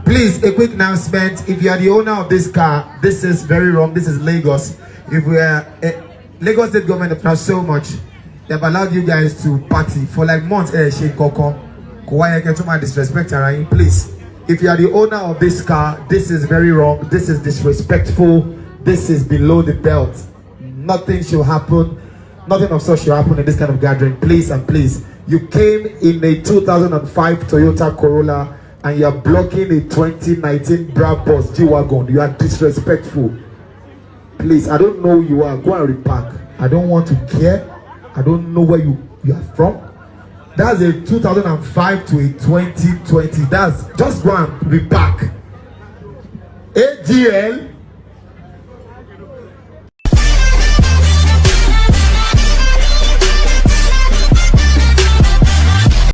Please, a quick announcement. If you are the owner of this car, this is very wrong. This is Lagos. If we are Lagos State government have done so much, they've allowed you guys to party for like months. Disrespect around. Please, if you are the owner of this car, this is very wrong. This is disrespectful. This is below the belt. Nothing should happen. Nothing of such should happen in this kind of gathering. Please and please. You came in a 2005 Toyota Corolla and you are blocking a 2019 Brabus G-Wagon. You are disrespectful. Please, I don't know who you are. Go and repark. I don't want to care. I don't know where you are from. That's a 2005 to a 2020. That's just go and repark. AGL